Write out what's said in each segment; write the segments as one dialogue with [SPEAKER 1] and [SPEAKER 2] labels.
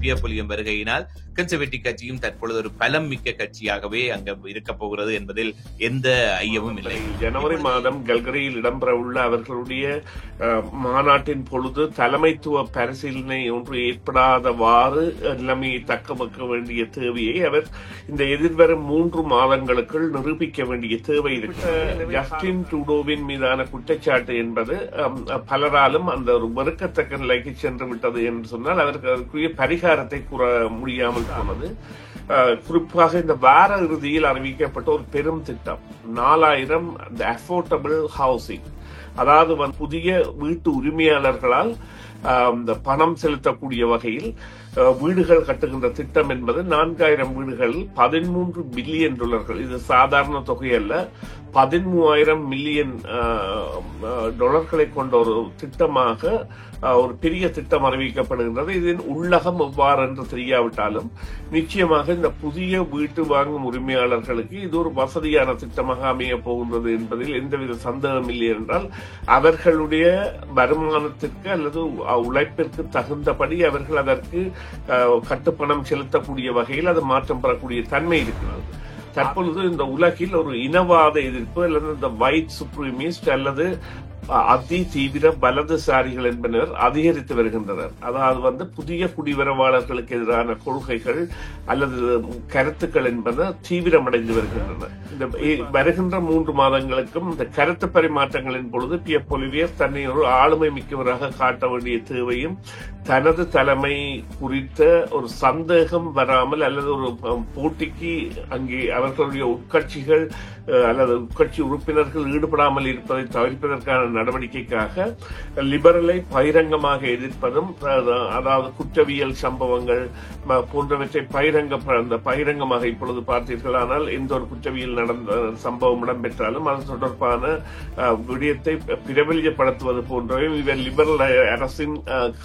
[SPEAKER 1] Pier புலியம் வருகையினால் conservative கட்சியும் தற்பொழுது ஒரு பலம் மிக்க கட்சியாகவே அங்க இருக்க போகிறது என்பதில் எந்த ஐயமும் இல்லை.
[SPEAKER 2] ஜனவரி மாதம் கல்கரியில் இடம்பெறவுள்ள அவர்களுடைய மாநாட்டின் பொழுது தலைமைத்துவ பரிசீலனை ஒன்று ஏற்படாதவாறு நிலைமையை தக்க வைக்க வேண்டிய தேவையை அவர் இந்த எதிர்வரும் 3 மாதங்களுக்குள் நிரூபிக்க வேண்டிய தேவை இருக்கு. ஜஸ்டின் ட்ரூடோவின் மீதான குற்றச்சாட்டு என்பது பலராலும் அந்த ஒரு வெறுக்கத்தக்க நிலைக்கு சென்று விட்டது என்று சொன்னால் அவருக்கு அதற்குரிய பரிகாரத்தை கூற முடியாமல் போனது. குறிப்பாக இந்த வார இறுதியில் அறிவிக்கப்பட்ட ஒரு பெரும் திட்டம் 4000 அஃபோர்டபிள் ஹவுசிங், அதாவது புதிய வீட்டு உரிமையாளர்களால் இந்த பணம் செலுத்தக்கூடிய வகையில் வீடுகள் கட்டுகின்ற திட்டம் என்பது 4000 வீடுகளில் $13 பில்லியன். இது சாதாரண தொகை அல்ல. 13,000 மில்லியன் டாலர்களை கொண்ட ஒரு திட்டமாக ஒரு பெரிய திட்டம் அறிவிக்கப்படுகின்றது. இதன் உள்ளகம் எவ்வாறு என்று தெரியாவிட்டாலும் நிச்சயமாக இந்த புதிய வீட்டு வாங்கும் உரிமையாளர்களுக்கு இது ஒரு வசதியான திட்டமாக அமைய போகின்றது என்பதில் எந்தவித சந்தேகம் இல்லை. என்றால் அவர்களுடைய வருமானத்திற்கு அல்லது உழைப்பிற்கு தகுந்தபடி அவர்கள் அதற்கு கட்டுப்பணம் செலுத்தக்கூடிய வகையில் அது மாற்றம் பெறக்கூடிய தன்மை இருக்கிறது. தற்பொழுது இந்த உலகில் ஒரு இனவாத எதிர்ப்பு அல்லது இந்த ஒயிட் சுப்ரீமிஸ்ட் அல்லது அதி தீவிர வலதுசாரிகள் என்பனர் அதிகரித்து வருகின்றனர். அதாவது புதிய குடிவரவாளர்களுக்கு எதிரான கொள்கைகள் அல்லது கருத்துக்கள் என்பன தீவிரமடைந்து வருகின்றன. இந்த வருகின்ற 3 மாதங்களுக்கும் இந்த கருத்து பரிமாற்றங்களின் பொழுது பியர் பொலிவியர் தன்னை ஒரு ஆளுமை மிக்கவராக காட்ட வேண்டிய தேவையும் தனது தலைமை குறித்த ஒரு சந்தேகம் வராமல் அல்லது ஒரு போட்டிக்கு அங்கே அவர்களுடைய உட்கட்சிகள் அல்லது உட்கட்சி உறுப்பினர்கள் ஈடுபடாமல் இருப்பதை தவிர்ப்பதற்கான நடவடிக்கைக்காக லிபரலை பகிரங்கமாக எதிர்ப்பதும், அதாவது குற்றவியல் சம்பவங்கள் போன்றவற்றை பகிரங்கமாக இப்பொழுது பார்த்தீர்கள். ஆனால் எந்த ஒரு குற்றவியல் நடந்த சம்பவம் இடம்பெற்றாலும் அது தொடர்பான விடயத்தை பிரபல்யப்படுத்துவது போன்றவை இவர் லிபரல் அரசின்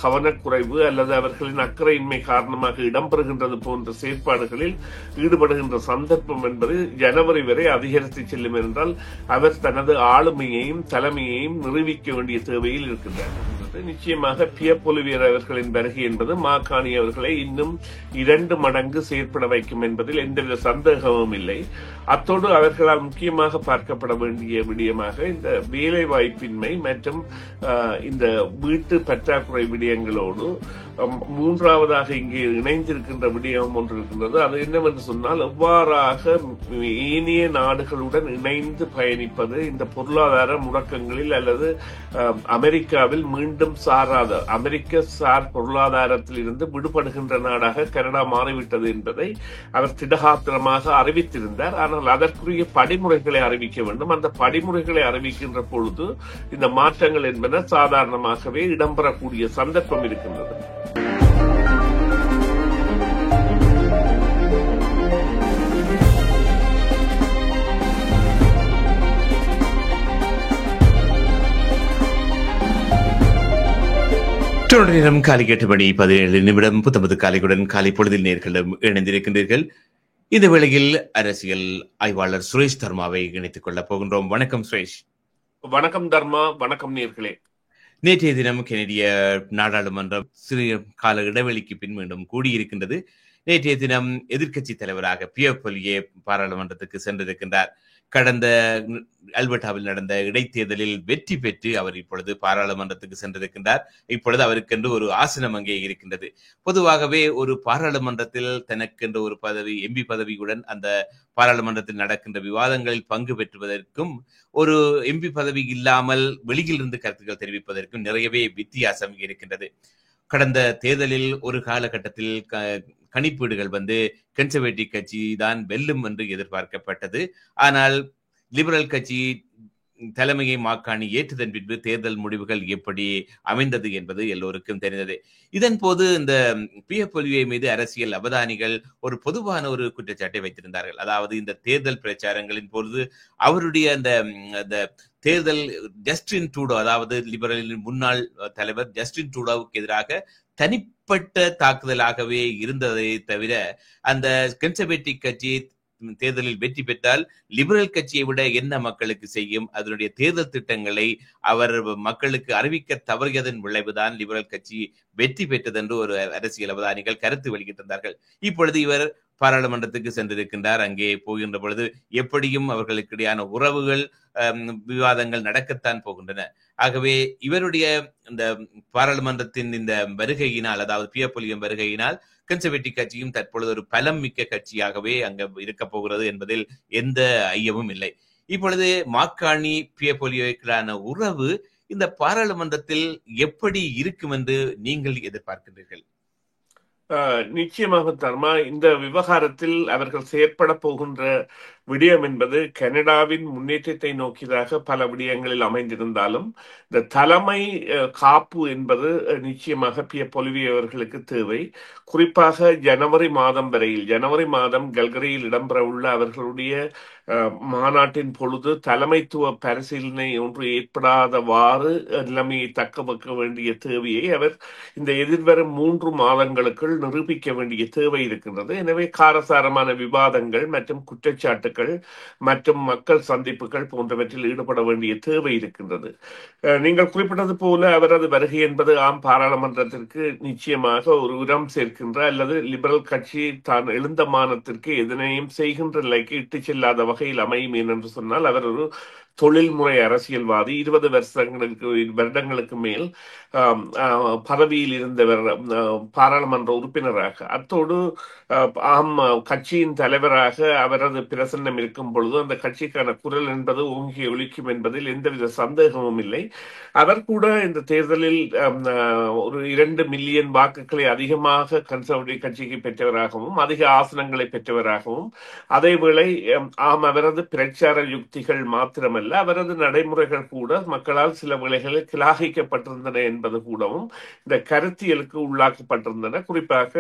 [SPEAKER 2] கவனக்குறைவு அல்லது அவர்களின் அக்கறையின்மை காரணமாக இடம்பெறுகின்றது போன்ற செயற்பாடுகளில் ஈடுபடுகின்ற சந்தர்ப்பம் என்பது ஜனவரி வரை அதிகரித்து செல்லும். என்றால் அவர் தனது ஆளுமையையும் தலைமையையும் நிரூபிக்க வேண்டிய தேவையில் இருக்கின்றார். நிச்சயமாக பியர் பொலிவியர் அவர்களின் வருகை என்பது மாகாணி அவர்களை இன்னும் 2 மடங்கு செயற்பட வைக்கும் என்பதில் எந்தவித சந்தேகமும் இல்லை. அத்தோடு அவர்களால் முக்கியமாக பார்க்கப்பட வேண்டிய விடயமாக இந்த வேலை வாய்ப்பின்மை மற்றும் இந்த வீட்டு பற்றாக்குறை விடயங்களோடு 3வதாக இங்கே இணைந்திருக்கின்ற விடயம் ஒன்று இருக்கின்றது. அது என்னவென்று சொன்னால் எவ்வாறாக ஏனைய நாடுகளுடன் இணைந்து பயணிப்பது இந்த பொருளாதார முடக்கங்களில் அல்லது அமெரிக்காவில் மீண்டும் அமெரிக்க சார் பொருளாதாரத்தில் இருந்து விடுபடுகின்ற நாடாக கனடா மாறிவிட்டது என்பதை அவர் திடகாத்திரமாக அறிவித்திருந்தார். ஆனால் அதற்குரிய படிமுறைகளை அறிவிக்க வேண்டும். அந்த படிமுறைகளை அறிவிக்கின்ற பொழுது இந்த மாற்றங்கள் என்பன சாதாரணமாகவே இடம்பெறக்கூடிய சந்தர்ப்பம் இருக்கின்றது.
[SPEAKER 1] நேரம் காலை 8 மணி 17 நிமிடம் 19 காலையுடன் காலை பொழுதில் நேர்களும் இணைந்திருக்கின்றீர்கள். இந்த வேளையில் அரசியல் ஆய்வாளர் சுரேஷ் தர்மாவை இணைத்துக் கொள்ளப் போகின்றோம். வணக்கம் சுரேஷ்.
[SPEAKER 2] வணக்கம் தர்மா. வணக்கம் நேர்களே.
[SPEAKER 1] நேற்றைய தினம் கெனடிய நாடாளுமன்றம் சிறிய கால இடைவெளிக்கு பின் மீண்டும் கூடியிருக்கின்றது. நேற்றைய தினம் எதிர்க்கட்சி தலைவராக பியர் பொலியே பாராளுமன்றத்துக்கு சென்றிருக்கின்றார். கடந்த அல்பர்டாவில் நடந்த இடைத்தேர்தலில் வெற்றி பெற்று அவர் இப்பொழுது பாராளுமன்றத்துக்கு சென்றிருக்கின்றார். இப்பொழுது அவருக்கென்று ஒரு ஆசனம் அங்கே இருக்கின்றது. பொதுவாகவே ஒரு பாராளுமன்றத்தில் தனக்கென்று ஒரு பதவி, எம்பி பதவியுடன் அந்த பாராளுமன்றத்தில் நடக்கின்ற விவாதங்களில் பங்கு பெற்றுவதற்கும் ஒரு எம்பி பதவி இல்லாமல் வெளியில் இருந்து கருத்துக்கள் தெரிவிப்பதற்கும் நிறையவே வித்தியாசம் இருக்கின்றது. கடந்த தேர்தலில் ஒரு காலகட்டத்தில் கணிப்பீடுகள் கன்சர்வேட்டிவ் கட்சி தான் வெல்லும் என்று எதிர்பார்க்கப்பட்டது. ஆனால் லிபரல் கட்சி தலைமையை மாக்காணி ஏற்றுதன் பின்பு தேர்தல் முடிவுகள் எப்படி அமைந்தது என்பது எல்லோருக்கும் தெரிந்தது. இதன் போது இந்த பியர் பொலிவே மீது அரசியல் அவதானிகள் ஒரு பொதுவான ஒரு குற்றச்சாட்டை வைத்திருந்தார்கள். அதாவது இந்த தேர்தல் பிரச்சாரங்களின் பொழுது அவருடைய அந்த தேர்தல் ஜஸ்டின் ட்ரூடோ, அதாவது லிபரலின் முன்னாள் தலைவர் ஜஸ்டின் ட்ரூடோவுக்கு எதிராக தனிப்பட்ட தாக்குதலாகவே இருந்ததை தவிர அந்த கன்சர்வேட்டிவ் கட்சி தேர்தலில் வெற்றி பெற்றால் லிபரல் கட்சியை விட என்ன மக்களுக்கு செய்யும், அதனுடைய தேர்தல் திட்டங்களை அவர் மக்களுக்கு அறிவிக்க தவறியதன் விளைவுதான் லிபரல் கட்சி வெற்றி பெற்றது என்று ஒரு அரசியல் அவதானிகள் கருத்து வெளியிட்டிருந்தார்கள். இப்பொழுது இவர் பாராளுமன்றத்துக்கு சென்றிருக்கின்றார். அங்கே போகின்ற பொழுது எப்படியும் அவர்களுக்கிடையான உறவுகள் விவாதங்கள் நடக்கத்தான் போகின்றன. ஆகவே இவருடைய இந்த பாராளுமன்றத்தின் இந்த வருகையினால், அதாவது பியப்பொலியம் வருகையினால், கன்சர்வேட்டிவ் கட்சியும் தற்பொழுது ஒரு பலம் மிக்க கட்சியாகவே அங்க இருக்க போகிறது என்பதில் எந்த ஐயமும் இல்லை. இப்பொழுது மாக்காணி பியப்பொலியோக்கான உறவு இந்த பாராளுமன்றத்தில் எப்படி இருக்கும் என்று நீங்கள் எதிர்பார்க்கின்றீர்கள்?
[SPEAKER 2] நிச்சயமாக தர்மா, இந்த விவகாரத்தில் அவர்கள் செயற்பட போகின்ற விடயம் என்பது கனடாவின் முன்னேற்றத்தை நோக்கியதாக பல விடயங்களில் அமைந்திருந்தாலும் இந்த தலைமை காப்பு என்பது நிச்சயமாக பியப்பொலிவிய அவர்களுக்கு தேவை. குறிப்பாக ஜனவரி மாதம் வரையில், ஜனவரி மாதம் கல்கரியில் இடம்பெறவுள்ள அவர்களுடைய மாநாட்டின் பொழுது தலைமைத்துவ பரிசீலனை ஒன்று ஏற்படாதவாறு நிலைமையை தக்க வைக்க வேண்டிய தேவையை அவர் இந்த எதிர்வரும் 3 மாதங்களுக்குள் நிரூபிக்க வேண்டிய தேவை இருக்கின்றது. எனவே காரசாரமான விவாதங்கள் மற்றும் குற்றச்சாட்டுகள் மற்றும் மக்கள் சந்திப்புகள் போன்றவற்றில் ஈடுபட வேண்டிய தேவை இருக்கின்றது. நீங்கள் குறிப்பிட்டது போல அவரது வருகை என்பது பாராளுமன்றத்திற்கு நிச்சயமாக ஒரு உரம் சேர்க்கின்ற அல்லது லிபரல் கட்சி தான் எழுந்த மானத்திற்கு எதனையும் செய்கின்ற நிலைக்கு இட்டு செல்லாத வகையில் அமையும் என்று சொன்னால், அவர் ஒரு தொழில்முறை அரசியல்வாதி. 20 வருடங்களுக்கு மேல் பதவியில் இருந்தவர் பாராளுமன்ற உறுப்பினராக. அத்தோடு கட்சியின் தலைவராக அவரது பிரசன்னம் இருக்கும் பொழுது அந்த கட்சிக்கான குரல் என்பது ஓங்கி ஒலிக்கும் என்பதில் எந்தவித சந்தேகமும் இல்லை. அவர் கூட இந்த தேர்தலில் ஒரு 2 மில்லியன் வாக்குகளை அதிகமாக கன்சர்வேட்டிவ் கட்சிக்கு பெற்றவராகவும் அதிக ஆசனங்களை பெற்றவராகவும், அதேவேளை அவரது பிரச்சார யுக்திகள் மாத்திரமல்ல, அவரது நடைமுறைகள் கூட மக்களால் சில வேளைகளில் கிளாகிக்கப்பட்டிருந்தன என்பது கூடவும் இந்த கருத்தியலுக்கு உள்ளாக்கப்பட்டிருந்தன. குறிப்பாக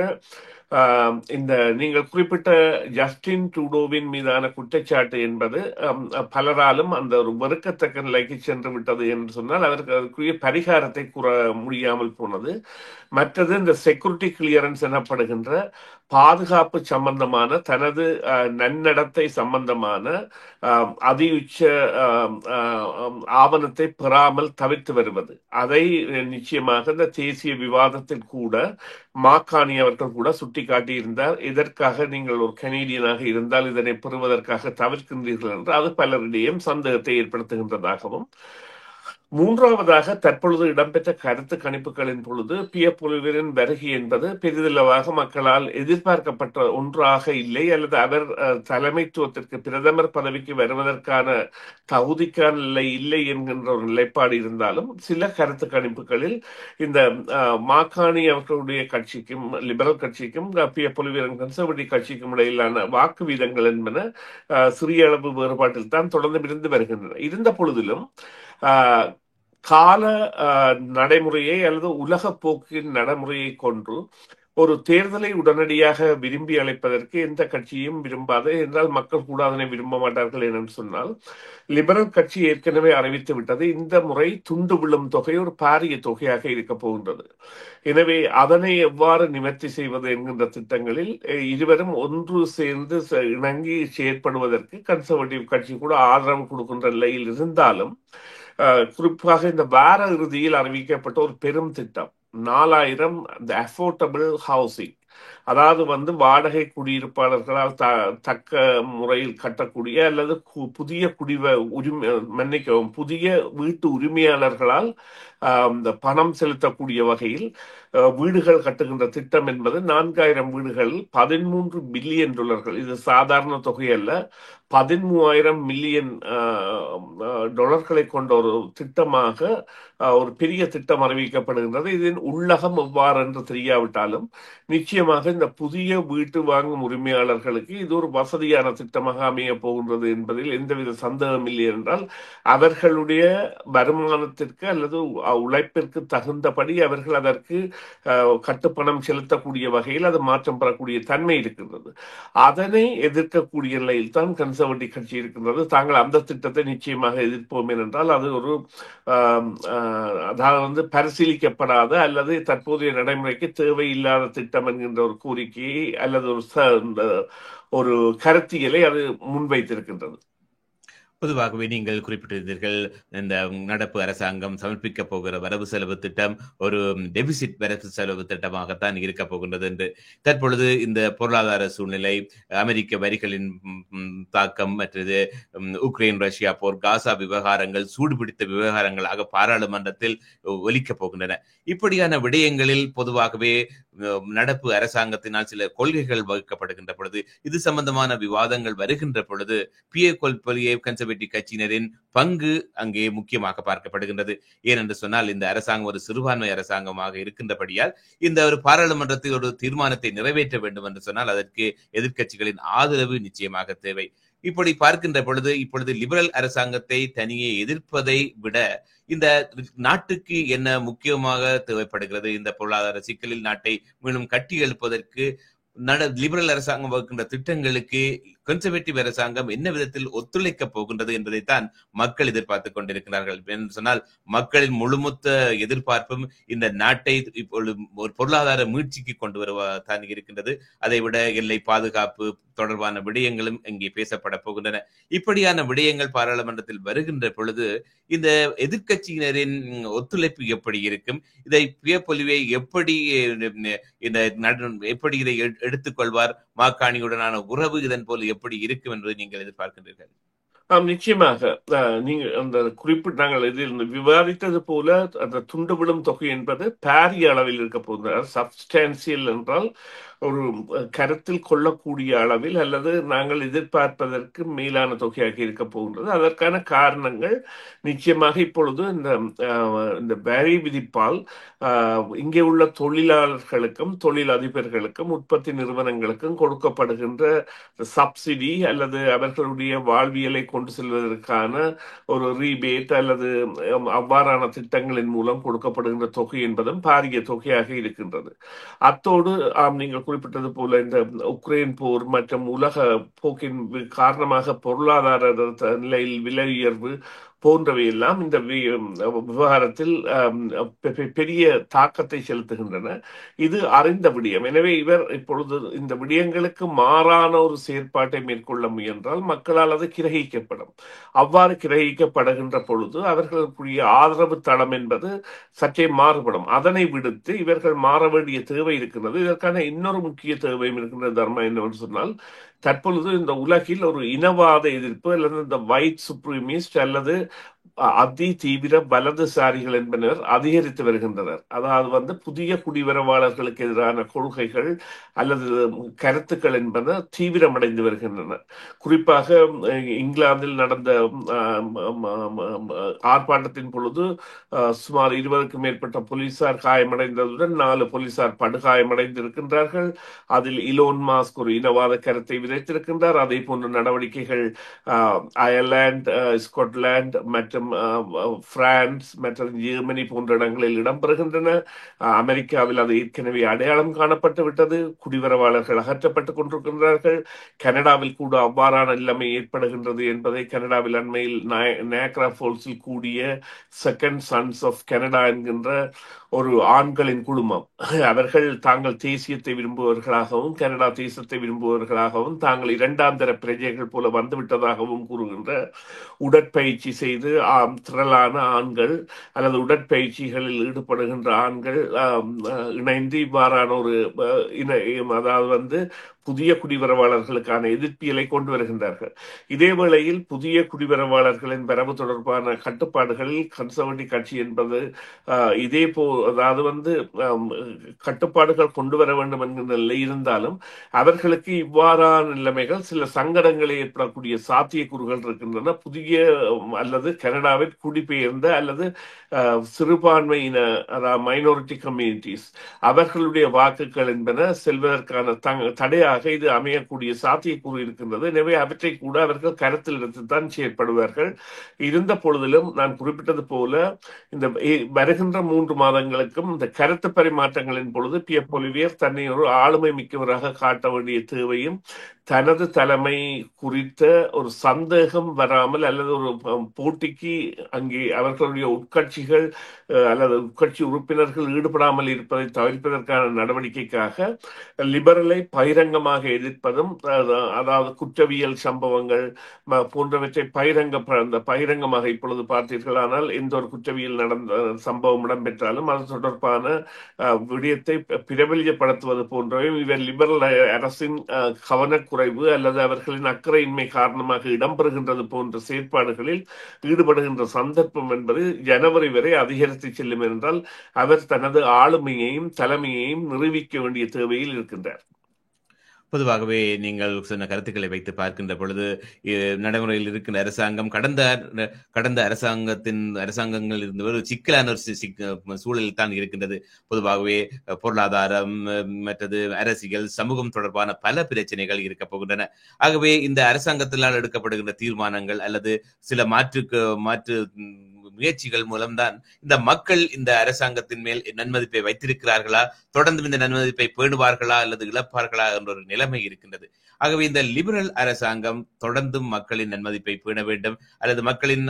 [SPEAKER 2] இந்த நீங்கள் குறிப்பிட்ட ஜஸ்டின் ட்ரூடோவின் மீதான குற்றச்சாட்டு என்பது பலராலும் அந்த ஒரு வெறுக்கத்தக்க நிலைக்கு சென்று விட்டது என்று சொன்னால் அவருக்கு அதற்குரிய பரிகாரத்தை கூற முடியாமல் போனது. மற்றது இந்த செக்யூரிட்டி கிளியரன்ஸ் எனப்படுகின்ற பாதுகாப்பு சம்பந்தமான தனது நன்னடத்தை சம்பந்தமான அதியுச்ச ஆவணத்தை பெறாமல் தவிர்த்து வருவது, அதை நிச்சயமாக இந்த தேசிய விவாதத்தில் கூட மாக்காணி அவர்கள் கூட சுட்டிக்காட்டியிருந்தார். இதற்காக நீங்கள் ஒரு கனேடியனாக இருந்தால் இதனை பெறுவதற்காக தவிர்க்கின்றீர்கள் என்று அது பலரிடையும் சந்தேகத்தை ஏற்படுத்துகின்றதாகவும், மூன்றாவதாக தற்பொழுது இடம்பெற்ற கருத்து கணிப்புகளின் பொழுது பியப்பொலிவியரின் வருகை என்பது பெரிதளவாக மக்களால் எதிர்பார்க்கப்பட்ட ஒன்றாக இல்லை, அல்லது அவர் தலைமைத்துவத்திற்கு பிரதமர் பதவிக்கு வருவதற்கான தகுதிக்கான நிலை இல்லை என்கின்ற ஒரு நிலைப்பாடு இருந்தாலும், சில கருத்து கணிப்புகளில் இந்த மாக்காணி அவர்களுடைய கட்சிக்கும் லிபரல் கட்சிக்கும் பியப்பொலிவியரின் கன்சர்வேட்டிவ் கட்சிக்கும் இடையிலான வாக்கு வீதங்கள் என்பன சிறிய அளவு வேறுபாட்டில் தான் தொடர்ந்து இருந்து வருகின்றன. இருந்த பொழுதிலும் கால நடைமுறையை அல்லது உலக போக்கின் நடைமுறையை கொண்டு ஒரு தேர்தலை உடனடியாக விரும்பி அழைப்பதற்கு எந்த கட்சியும் விரும்பாது என்றால் மக்கள் கூட அதனை விரும்ப மாட்டார்கள் என்று சொன்னால், லிபரல் கட்சி ஏற்கனவே அறிவித்து விட்டது இந்த முறை துண்டு விழும் தொகை ஒரு பாரிய தொகையாக இருக்க போகின்றது. எனவே அதனை எவ்வாறு நிவர்த்தி செய்வது என்கின்ற திட்டங்களில் இருவரும் ஒன்று சேர்ந்து இணங்கி செயற்படுவதற்கு கன்சர்வேட்டிவ் கட்சி கூட ஆதரவு கொடுக்கின்ற நிலையில் இருந்தாலும், குறிப்பாக இந்த வார இறுதியில் அறிவிக்கப்பட்ட ஒரு பெரும் திட்டம் 4000 அஃபோர்டபிள் ஹவுசிங், அதாவது வாடகை குடியிருப்பாளர்களால் தக்க முறையில் கட்டக்கூடிய அல்லது புதிய புதிய வீட்டு உரிமையாளர்களால் இந்த பணம் செலுத்தக்கூடிய வகையில் வீடுகள் கட்டுகின்ற திட்டம் என்பது 4000 வீடுகள் $13 பில்லியன். இது சாதாரண தொகை அல்ல, 13,000 மில்லியன் டாலர்களை கொண்ட ஒரு திட்டமாக ஒரு பெரிய திட்டம் அறிவிக்கப்படுகின்றது. இதன் உள்ளகம் எவ்வாறு என்று தெரியாவிட்டாலும் நிச்சயமாக இந்த புதிய வீட்டு வாங்கும் உரிமையாளர்களுக்கு இது ஒரு வசதியான திட்டமாக அமைய போகின்றது என்பதில் எந்தவித சந்தேகம் இல்லை. என்றால் அவர்களுடைய வருமானத்திற்கு அல்லது உழைப்பிற்கு தகுந்தபடி அவர்கள் அதற்கு கட்டுப்பணம் செலுத்தக்கூடிய வகையில் அது மாற்றம் பெறக்கூடிய தன்மை இருக்கின்றது. அதனை எதிர்க்கக்கூடிய நிலையில் தான் கன்சர்வேட்டிவ் கட்சி இருக்கின்றது. தாங்கள் அந்த திட்டத்தை நிச்சயமாக எதிர்ப்போம் என்றால் அது ஒரு அதாவது பரிசீலிக்கப்படாத அல்லது தற்போதைய நடைமுறைக்கு தேவையில்லாத திட்டம் என்கின்ற ஒரு கோரிக்கையை அல்லது ஒரு கருத்தியலை அது முன்வைத்திருக்கின்றது.
[SPEAKER 1] பொதுவாகவே நீங்கள் குறிப்பிட்டிருந்தீர்கள், இந்த நடப்பு அரசாங்கம் சமர்ப்பிக்கப் போகிற வரவு செலவு திட்டம் ஒரு டெபிசிட் வரவு செலவு திட்டமாகத்தான் இருக்கப் போகின்றது என்று. தற்பொழுது இந்த பொருளாதார சூழ்நிலை, அமெரிக்க வரிகளின் தாக்கம், மற்றது உக்ரைன் ரஷ்யா போர், காசா விவகாரங்கள் சூடுபிடித்த விவகாரங்களாக பாராளுமன்றத்தில் ஒலிக்கப் போகின்றன. இப்படியான விடயங்களில் பொதுவாகவே நடப்பு அரசாங்கத்தினால் சில கொள்கைகள் வகுக்கப்படுகின்ற பொழுது, இது சம்பந்தமான விவாதங்கள் வருகின்ற பொழுது, கன்சர்வேட்டிவ் கட்சியினரின் பங்கு அங்கே முக்கியமாக பார்க்கப்படுகின்றது. ஏனென்று சொன்னால், இந்த அரசாங்கம் ஒரு சிறுபான்மை அரசாங்கமாக இருக்கின்றபடியால் இந்த ஒரு பாராளுமன்றத்தில் ஒரு தீர்மானத்தை நிறைவேற்ற வேண்டும் என்று சொன்னால் அதற்கு எதிர்க்கட்சிகளின் ஆதரவு நிச்சயமாக தேவை. இப்படி பார்க்கின்ற பொழுது, இப்பொழுது லிபரல் அரசாங்கத்தை தனியே எதிர்ப்பதை விட இந்த நாட்டுக்கு என்ன முக்கியமாக தேவைப்படுகிறது, இந்த பொருளாதார சிக்கலில் நாட்டை மீண்டும் கட்டி எழுப்பதற்கு லிபரல் அரசாங்கம் வகுக்கின்ற திட்டங்களுக்கு கன்சர்வேட்டிவ் அரசாங்கம் என்ன விதத்தில் ஒத்துழைக்கப் போகின்றது என்பதைத்தான் மக்கள் எதிர்பார்த்துக் கொண்டிருக்கிறார்கள். என்று சொன்னால், மக்களின் முழுமொத்த எதிர்பார்ப்பும் இந்த நாட்டை இப்பொழுது ஒரு பொருளாதார மீட்சிக்கு கொண்டு வருவதான் இருக்கின்றது. அதை விட எல்லை பாதுகாப்பு தொடர்பான விடயங்களும் இங்கே பேசப்பட போகின்றன. இப்படியான விடயங்கள் பாராளுமன்றத்தில் வருகின்ற பொழுது இந்த எதிர்க்கட்சியினரின் ஒத்துழைப்பு எப்படி இருக்கும், இதை பியப்பொலிவை எப்படி எப்படி இதை எடுத்துக்கொள்வார், மாக்காணியுடனான உறவு இதன் போல் எப்படி இருக்கும் என்பதை நீங்கள் எதிர்பார்க்கின்றீர்கள்?
[SPEAKER 2] நிச்சயமாக நீங்க அந்த குறிப்பிட்ட நாங்கள் இதில் விவாதித்தது போல அந்த துண்டுவிடும் தொகை என்பது பாரிய அளவில் இருக்க போகிறது. சப்ஸ்டான்சியல் என்றால் ஒரு கருத்தில் கொள்ளக்கூடிய அளவில் அல்லது நாங்கள் எதிர்பார்ப்பதற்கு மேலான தொகையாக இருக்க போகின்றது. அதற்கான காரணங்கள் நிச்சயமாக இப்பொழுது இந்த வரி விதிப்பால் இங்கே உள்ள தொழிலாளர்களுக்கும் தொழில் அதிபர்களுக்கும் உற்பத்தி நிறுவனங்களுக்கும் கொடுக்கப்படுகின்ற சப்சிடி அல்லது அவர்களுடைய வாழ்வியலை கொண்டு செல்வதற்கான ஒரு ரீபேட் அல்லது அவ்வாறான திட்டங்களின் மூலம் கொடுக்கப்படுகின்ற தொகை என்பதும் பாரிய தொகையாக இருக்கின்றது. அத்தோடு நீங்கள் குறிப்பிட்டது போல இந்த உக்ரைன் போர் மற்றும் உலக போக்கின் காரணமாக பொருளாதார நிலையில் விலை உயர்வு போன்றவையெல்லாம் இந்த விவகாரத்தில் பெரிய தாக்கத்தை செலுத்துகின்றன. இது அறிந்த விடயம். எனவே இவர் இப்பொழுது இந்த விடயங்களுக்கு மாறான ஒரு செயற்பாட்டை மேற்கொள்ள முயன்றால் மக்களால் அது கிரகிக்கப்படும். அவ்வாறு கிரகிக்கப்படுகின்ற பொழுது அவர்களுக்குரிய ஆதரவு தளம் என்பது சற்றே மாறுபடும். அதனை விடுத்து இவர்கள் மாற வேண்டிய தேவை இருக்கின்றது. இதற்கான இன்னொரு முக்கிய தேவையும் இருக்கின்ற தர்மம் என்னவென்று சொன்னால், தற்பொழுது இந்த உலகில் ஒரு இனவாத எதிர்ப்பு அல்லது இந்த ஒயிட் சுப்ரீமிஸ்ட் அல்லது அதி தீவிர வலதுசாரிகள் என்பனர் அதிகரித்து வருகின்றனர். அதாவது புதிய குடிவரவாளர்களுக்கு எதிரான கொள்கைகள் அல்லது கருத்துக்கள் என்பன தீவிரமடைந்து வருகின்றன. குறிப்பாக இங்கிலாந்தில் நடந்த ஆர்ப்பாட்டத்தின் பொழுது சுமார் 20க்கும் மேற்பட்ட போலீசார் காயமடைந்ததுடன் 4 போலீசார் படுகாயமடைந்திருக்கின்றார்கள். அதில் இலோன் மாஸ்க் ஒரு இனவாத கருத்தை விதைத்திருக்கின்றார். அதே போன்ற நடவடிக்கைகள் அயர்லாந்து, ஸ்காட்லாந்து மற்றும் பிரான்ஸ் மற்றும் ஜெர்மனி போன்ற இடங்களில் இடம்பெறுகின்றன. அமெரிக்காவில் அது ஏற்கனவே அடையாளம் காணப்பட்டு விட்டது. குடிவரவாளர்கள் அகற்றப்பட்டுக் கொண்டிருக்கின்றார்கள். கனடாவில் கூட அவ்வாறான நிலைமை ஏற்படுகின்றது என்பதை கனடாவில் அண்மையில் நயாகரா ஃபால்ஸில் கூடிய செகண்ட் சன்ஸ் ஆஃப் கனடா என்கின்ற ஒரு ஆண்களின் குழுமம், அவர்கள் தாங்கள் தேசியத்தை விரும்புவவர்களாகவும் கனடா தேசத்தை விரும்புவவர்களாகவும் தாங்கள் 2ஆம் தர பிரஜைகள் போல வந்துவிட்டதாகவும் கூறுகின்ற உடற்பயிற்சி செய்து திரளான ஆண்கள் அல்லது உடற்பயிற்சிகளில் ஈடுபடுகின்ற ஆண்கள் இணைந்து இவ்வாறான ஒரு அதாவது புதிய குடிவரவாளர்களுக்கான எதிர்ப்பியலை கொண்டு வருகின்றார்கள். இதே வேளையில் புதிய குடிவரவாளர்களின் வரவு தொடர்பான கட்டுப்பாடுகளில் கன்சர்வேட்டிவ் கட்சி என்பது இதே அதாவது கட்டுப்பாடுகள் கொண்டு வர வேண்டும் என்கிற நிலை இருந்தாலும் அவர்களுக்கு இவ்வாறான நிலைமைகள் சில சங்கடங்களை ஏற்படக்கூடிய சாத்தியக்கூறுகள் இருக்கின்றன. புதிய அல்லது கனடாவில் குடிபெயர்ந்த அல்லது சிறுபான்மையின அதாவது மைனாரிட்டி கம்யூனிட்டிஸ் அவர்களுடைய வாக்குகள் என்பன செல்வதற்கான தடையாக இது அமையக்கூடிய சாத்தியக்கூறு இருக்கின்றது. எனவே அவற்றை கூட அவர்கள் கருத்தில் எடுத்துத்தான் செயற்படுவார்கள். இருந்த பொழுதிலும் நான் குறிப்பிட்டது போல இந்த வருகின்ற 3 மாதங்களுக்கும் இந்த கருத்து பரிமாற்றங்களின் பொழுது பியப்பொலிவியர் தன்னை ஒரு ஆளுமை மிக்கவராக காட்ட வேண்டிய தேவையும் தனது தலைமை குறித்த ஒரு சந்தேகம் வராமல் அல்லது ஒரு போட்டிக்கு அங்கே அவர்களுடைய உட்கட்சிகள் அல்லது உட்கட்சி உறுப்பினர்கள் ஈடுபடாமல் இருப்பதை தவிர்ப்பதற்கான நடவடிக்கைக்காக லிபரலை பகிரங்கமாக எதிர்ப்பதும், அதாவது குற்றவியல் சம்பவங்கள் போன்றவற்றை பகிரங்கமாக இப்பொழுது பார்த்தீர்களானால் எந்த ஒரு குற்றவியல் சம்பவம் இடம்பெற்றாலும் அது தொடர்பான விடயத்தை பிரபலியப்படுத்துவது போன்றவை இவர் லிபரல் அரசின் கவனக்குறைவு அல்லது அவர்களின் அக்கறையின்மை காரணமாக இடம்பெறுகின்றது போன்ற செயற்பாடுகளில் ஈடுபடுகின்ற சந்தர்ப்பம் என்பது ஜனவரி வரை அதிகரித்து செல்லும் என்றால் அவர் தனது ஆளுமையையும் தலைமையையும் நிரூபிக்க வேண்டிய தேவையில் இருக்கின்றார்.
[SPEAKER 1] பொதுவாகவே நீங்கள் சொன்ன கருத்துக்களை வைத்து பார்க்கின்ற பொழுது நடைமுறையில் இருக்கின்ற அரசாங்கம் கடந்த அரசாங்கங்கள் இருந்து ஒரு சிக்கலான ஒரு சூழலில் தான் இருக்கின்றது. பொதுவாகவே பொருளாதாரம், மற்றது அரசியல், சமூகம் தொடர்பான பல பிரச்சனைகள் இருக்க போகின்றன. ஆகவே இந்த அரசாங்கத்தினால் எடுக்கப்படுகின்ற தீர்மானங்கள் அல்லது சில மாற்று முயற்சிகள் மூலம்தான் இந்த மக்கள் இந்த அரசாங்கத்தின் மேல் நன்மதிப்பை வைத்திருக்கிறார்களா, தொடர்ந்து இந்த நன்மதிப்பை பேணுவார்களா அல்லது இழப்பார்களா என்ற ஒரு நிலைமை இருக்கின்றது. ஆகவே இந்த லிபரல் அரசாங்கம் தொடர்ந்தும் மக்களின் நன்மதிப்பை பேண வேண்டும் அல்லது மக்களின்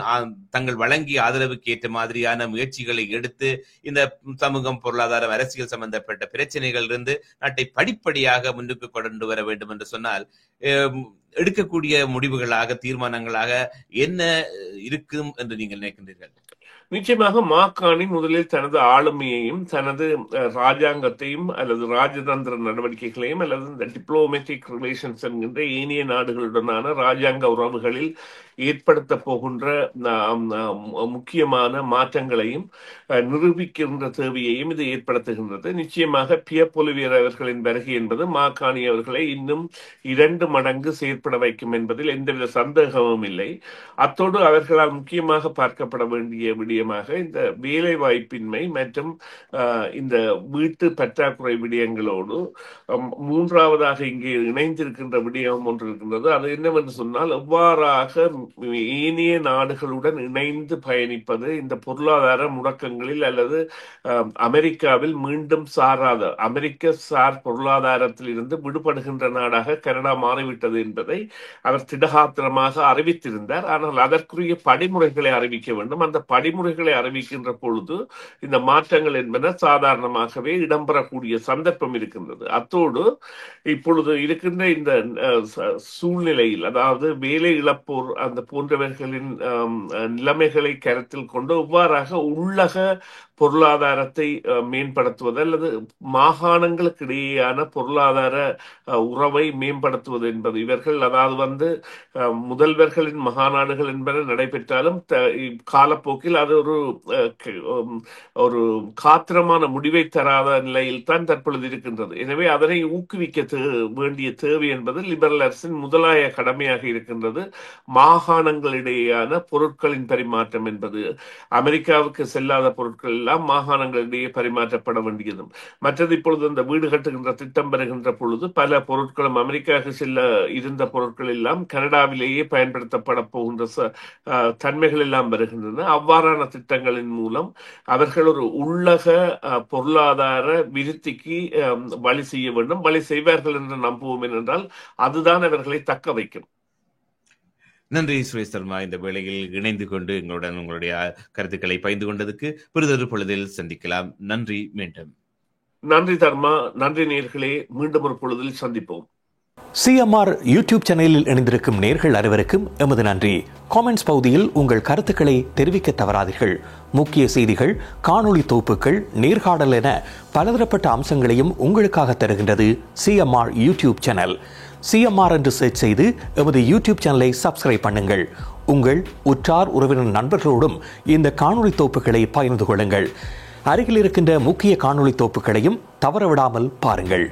[SPEAKER 1] தங்கள் வழங்கிய ஆதரவுக்கு ஏற்ற மாதிரியான முயற்சிகளை எடுத்து இந்த சமூகம், பொருளாதாரம், அரசியல் சம்பந்தப்பட்ட பிரச்சனைகள் இருந்து நாட்டை படிப்படியாக முன்னுக்கு கொண்டு வர வேண்டும் என்று சொன்னால் எடுக்கக்கூடிய முடிவுகளாக, தீர்மானங்களாக என்ன இருக்கும் என்று நீங்கள் நினைக்கின்றீர்கள்?
[SPEAKER 2] நிச்சயமாக மாகாணி முதலில் தனது ஆளுமையையும் தனது ராஜாங்கத்தையும் அல்லது ராஜதந்திர நடவடிக்கைகளையும் அல்லது இந்த டிப்ளோமேட்டிக் ரிலேஷன்ஸ் என்கின்ற ஏனைய நாடுகளுடனான ராஜாங்க உறவுகளில் ஏற்படுத்த போகின்ற முக்கியமான மாற்றங்களையும் நிரூபிக்கின்ற தேவையையும் இது ஏற்படுத்துகின்றது. நிச்சயமாக பியர் பொலிவியர் அவர்களின் வருகை என்பது மாகாணி அவர்களை இன்னும் 2 மடங்கு செயற்பட வைக்கும் என்பதில் எந்தவித சந்தேகமும் இல்லை. அத்தோடு அவர்களால் முக்கியமாக பார்க்கப்பட வேண்டிய விடயமாக இந்த வேலை வாய்ப்பின்மை மற்றும் இந்த வீட்டு பற்றாக்குறை விடயங்களோடு மூன்றாவதாக இங்கே இணைந்திருக்கின்ற விடயம் ஒன்று இருக்கின்றது. அது என்னவென்று சொன்னால், எவ்வாறாக ஏனைய நாடுகளுடன் இணைந்து பயணிப்பது இந்த பொருளாதார முடக்கங்களில் அல்லது அமெரிக்காவில் மீண்டும் அமெரிக்க சார் பொருளாதாரத்தில் இருந்து விடுபடுகின்ற நாடாக கனடா மாறிவிட்டது என்பதை அவர் திடகாத்திரமாக அறிவித்திருந்தார். ஆனால் அதற்குரிய படிமுறைகளை அறிவிக்க வேண்டும். அந்த படிமுறைகளை அறிவிக்கின்ற பொழுது இந்த மாற்றங்கள் என்பன சாதாரணமாகவே இடம்பெறக்கூடிய சந்தர்ப்பம் இருக்கின்றது. அத்தோடு இப்பொழுது இருக்கின்ற இந்த சூழ்நிலையில், அதாவது வேலை இழப்போர் அந்த போன்றவர்களின் நிலைமைகளை கருத்தில் கொண்டு எவ்வாறாக உள்ளக பொருளாதாரத்தை மேம்படுத்துவது அல்லது மாகாணங்களுக்கு இடையேயான பொருளாதார உறவை மேம்படுத்துவது என்பது இவர்கள், அதாவது முதல்வர்களின் மகாநாடுகள் என்பன நடைபெற்றாலும் காலப்போக்கில் அது ஒரு காத்திரமான முடிவை தராத நிலையில் தான் தற்பொழுது இருக்கின்றது. எனவே அதனை ஊக்குவிக்க வேண்டிய தேவை என்பது லிபரல் அரசின் முதலாய கடமையாக இருக்கின்றது. மாகாணங்களிடையேயான பொருட்களின் பரிமாற்றம் என்பது, அமெரிக்காவுக்கு செல்லாத பொருட்கள் எல்லாம் மாகாணங்களிடையே பரிமாற்றப்பட வேண்டியதும். மற்றது, இப்பொழுது இந்த வீடு கட்டுகின்ற திட்டம் பெறுகின்ற பொழுது பல பொருட்களும் அமெரிக்காவுக்கு செல்ல இருந்த பொருட்கள் எல்லாம் கனடாவிலேயே பயன்படுத்தப்பட போகின்ற தன்மைகள் எல்லாம் வருகின்றன. அவ்வாறான திட்டங்களின் மூலம் அவர்கள் ஒரு உள்ளக பொருளாதார விருத்திக்கு வழி செய்ய வேண்டும். வழி செய்வார்கள் என்று நம்புவோம். என்றால் அதுதான் அவர்களை தக்க வைக்கும்.
[SPEAKER 1] நன்றி சுரேஷ் சர்மா, இந்த வேளையில் இணைந்து கொண்டு எங்களுடன் உங்களுடைய கருத்துக்களை பகிர்ந்து கொண்டதுக்கு. பிறிதொரு பொழுதில் சந்திக்கலாம். நன்றி. மீண்டும்
[SPEAKER 2] நன்றி தர்மா. நன்றி நேயர்களே. மீண்டும் ஒரு பொழுதில் சந்திப்போம்.
[SPEAKER 3] CMR யூடியூப் சேனலில் இணைந்திருக்கும் நேயர்கள் அனைவருக்கும் எமது நன்றி. காமெண்ட்ஸ் பகுதியில் உங்கள் கருத்துக்களை தெரிவிக்க தவறாதீர்கள். முக்கிய செய்திகள், காணொளி தொகுப்புகள், நேர்காணல் என பலதரப்பட்ட அம்சங்களையும் உங்களுக்காக தருகின்றது CMR யூடியூப் சேனல். CMR என்று சர்ச் செய்து எமது யூடியூப் சேனலை சப்ஸ்கிரைப் பண்ணுங்கள். உங்கள் உற்றார் உறவினர் நண்பர்களோடும் இந்த காணொளி தொகுப்புகளை பகிர்ந்து கொள்ளுங்கள். அருகில் இருக்கின்ற முக்கிய காணொளி தொகுப்புகளையும் தவறவிடாமல் பாருங்கள்.